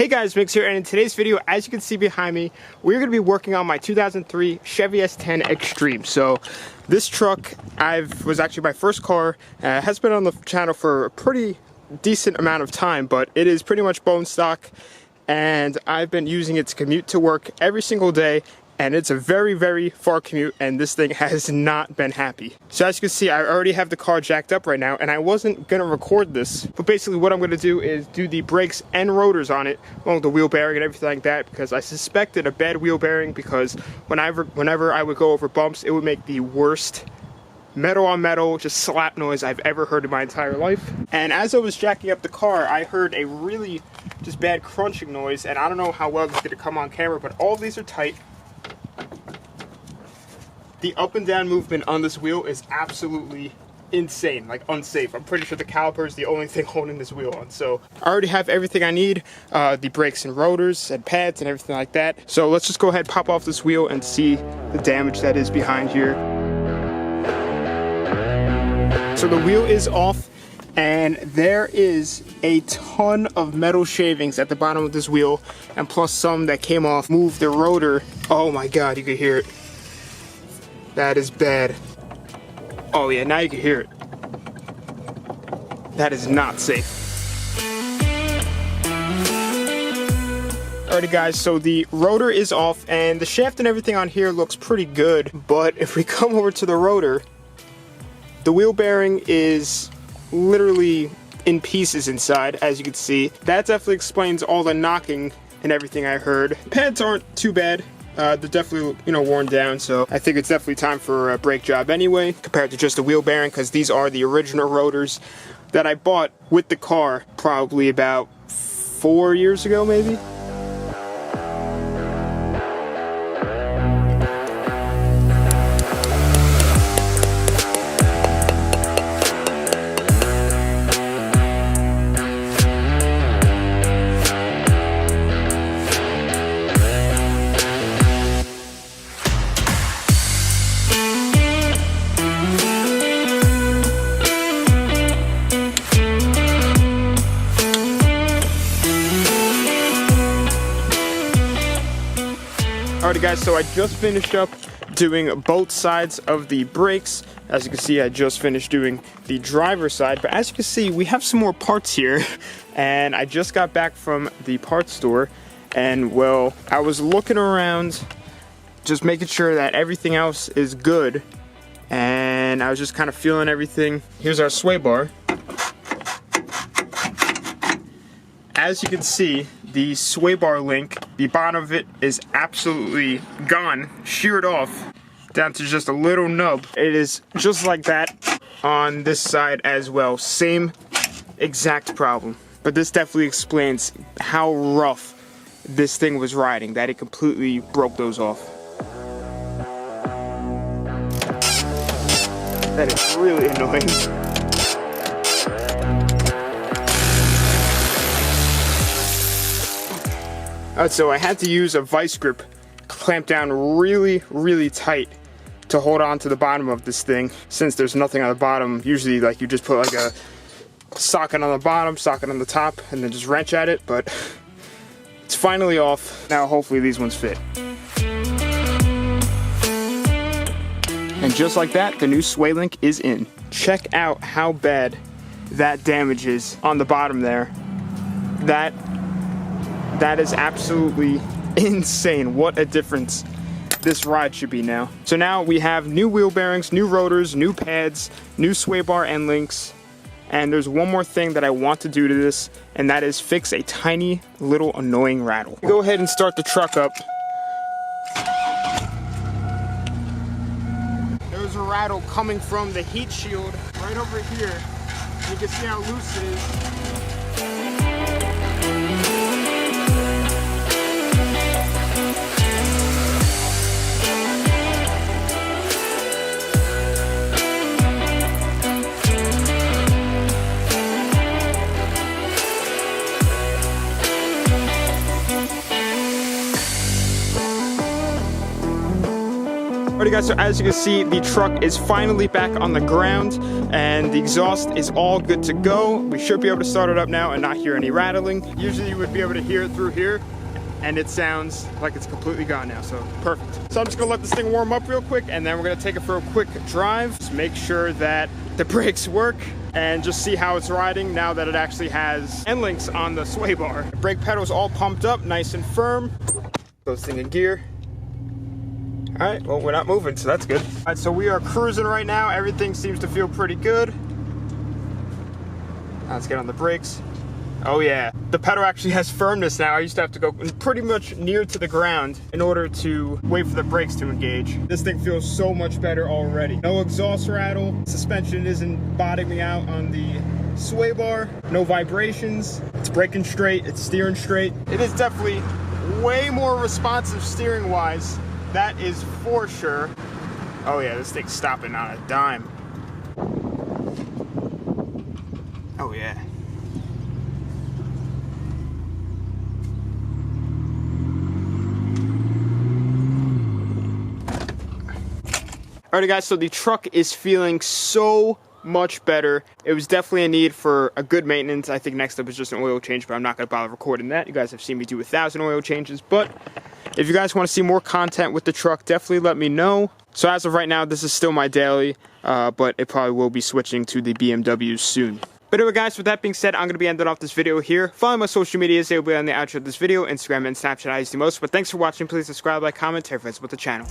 Hey guys, Mix here, and in today's video, as you can see behind me, we're going to be working on my 2003 Chevy S10 Extreme. So this truck was actually my first car. Has been on the channel for a pretty decent amount of time, but it is pretty much bone stock, and I've been using it to commute to work every single day. And it's a very, very far commute, and this thing has not been happy. So as you can see, I already have the car jacked up right now, and I wasn't gonna record this, but basically what I'm gonna do is do the brakes and rotors on it, along with the wheel bearing and everything like that, because I suspected a bad wheel bearing, because whenever I would go over bumps, it would make the worst metal on metal, just slap noise I've ever heard in my entire life. And as I was jacking up the car, I heard a really just bad crunching noise, and I don't know how well this is gonna come on camera, but all of these are tight. The up and down movement on this wheel is absolutely insane, like unsafe. I'm pretty sure the caliper is the only thing holding this wheel on. So I already have everything I need, the brakes and rotors and pads and everything like that. So let's just go ahead, pop off this wheel and see the damage that is behind here. So the wheel is off, and there is a ton of metal shavings at the bottom of this wheel, and plus some that came off. Move the rotor. Oh my God, you can hear it. That is bad. Oh yeah, now you can hear it. That is not safe. Alrighty guys, so the rotor is off and the shaft and everything on here looks pretty good, but if we come over to the rotor, the wheel bearing is literally in pieces inside, as you can see. That definitely explains all the knocking and everything I heard. Pads aren't too bad. They're definitely, worn down, so I think it's definitely time for a brake job anyway, compared to just a wheel bearing, because these are the original rotors that I bought with the car probably about 4 years ago, maybe. Alrighty guys, so I just finished up doing both sides of the brakes. As you can see, I just finished doing the driver's side, but as you can see, we have some more parts here, and I just got back from the parts store, and well, I was looking around, just making sure that everything else is good, and I was just kind of feeling everything. Here's our sway bar. As you can see, the sway bar link, the bottom of it is absolutely gone, sheared off down to just a little nub. It is just like that on this side as well. Same exact problem. But this definitely explains how rough this thing was riding, that it completely broke those off. That is really annoying. So I had to use a vice grip, clamp down really, really tight to hold on to the bottom of this thing. Since there's nothing on the bottom, usually like you just put like a socket on the bottom, socket on the top, and then just wrench at it, but it's finally off. Now hopefully these ones fit. And just like that, the new sway link is in. Check out how bad that damage is on the bottom there. That is absolutely insane. What a difference this ride should be now. So now we have new wheel bearings, new rotors, new pads, new sway bar and links. And there's one more thing that I want to do to this, and that is fix a tiny little annoying rattle. Go ahead and start the truck up. There's a rattle coming from the heat shield right over here. You can see how loose it is. Alrighty guys, so as you can see, the truck is finally back on the ground and the exhaust is all good to go. We should be able to start it up now and not hear any rattling. Usually you would be able to hear it through here, and it sounds like it's completely gone now, so perfect. So I'm just gonna let this thing warm up real quick, and then we're gonna take it for a quick drive. Just make sure that the brakes work and just see how it's riding now that it actually has end links on the sway bar. The brake pedal's all pumped up, nice and firm. Throw this thing in gear. All right, well, we're not moving, so that's good. All right, so we are cruising right now. Everything seems to feel pretty good. Now let's get on the brakes. Oh yeah, the pedal actually has firmness now. I used to have to go pretty much near to the ground in order to wait for the brakes to engage. This thing feels so much better already. No exhaust rattle. Suspension isn't bottoming me out on the sway bar. No vibrations. It's braking straight, it's steering straight. It is definitely way more responsive steering wise. That is for sure. Oh yeah, this thing's stopping on a dime. Oh yeah. Alrighty guys, so the truck is feeling so much better. It was definitely a need for a good maintenance. I think next up is just an oil change, but I'm not going to bother recording that. You guys have seen me do 1,000 oil changes, but if you guys want to see more content with the truck, definitely let me know. So as of right now, this is still my daily, but it probably will be switching to the BMWs soon. But anyway guys, with that being said, I'm going to be ending off this video here. Follow my social medias, they will be on the outro of this video. Instagram and Snapchat I use the most. But thanks for watching. Please subscribe, like, comment, tell your friends about the channel.